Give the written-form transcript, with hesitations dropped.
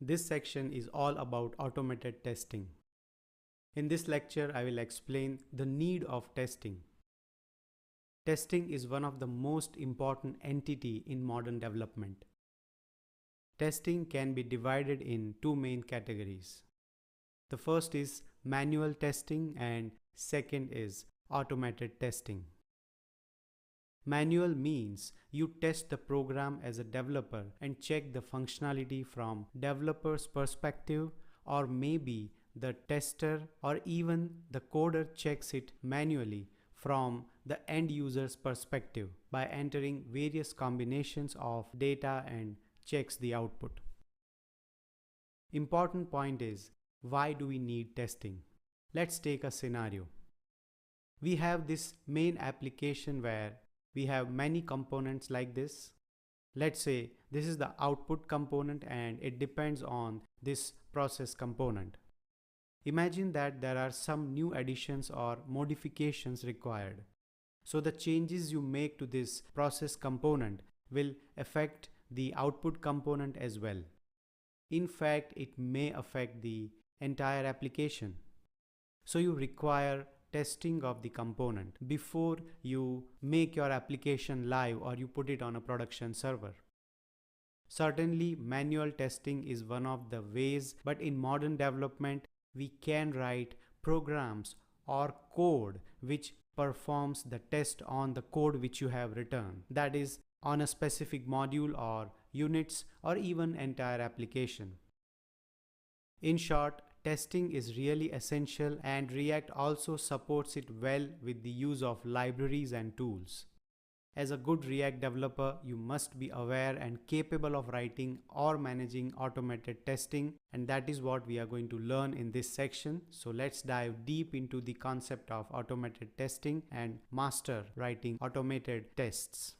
This section is all about automated testing. In this lecture, I will explain the need of testing. Testing is one of the most important entity in modern development. Testing can be divided in two main categories. The first is manual testing and second is automated testing. Manual means you test the program as a developer and check the functionality from developer's perspective, or maybe the tester or even the coder checks it manually from the end user's perspective by entering various combinations of data and checks the output. Important point is, why do we need testing? Let's take a scenario. We have this main application where we have many components like this. Let's say this is the output component and it depends on this process component. Imagine that there are some new additions or modifications required. So the changes you make to this process component will affect the output component as well. In fact, it may affect the entire application. So you require testing of the component before you make your application live or you put it on a production server. Certainly, manual testing is one of the ways, but in modern development, we can write programs or code which performs the test on the code which you have written. That is on a specific module or units or even entire application. In short, testing is really essential and React also supports it well with the use of libraries and tools. As a good React developer, you must be aware and capable of writing or managing automated testing, and that is what we are going to learn in this section. So let's dive deep into the concept of automated testing and master writing automated tests.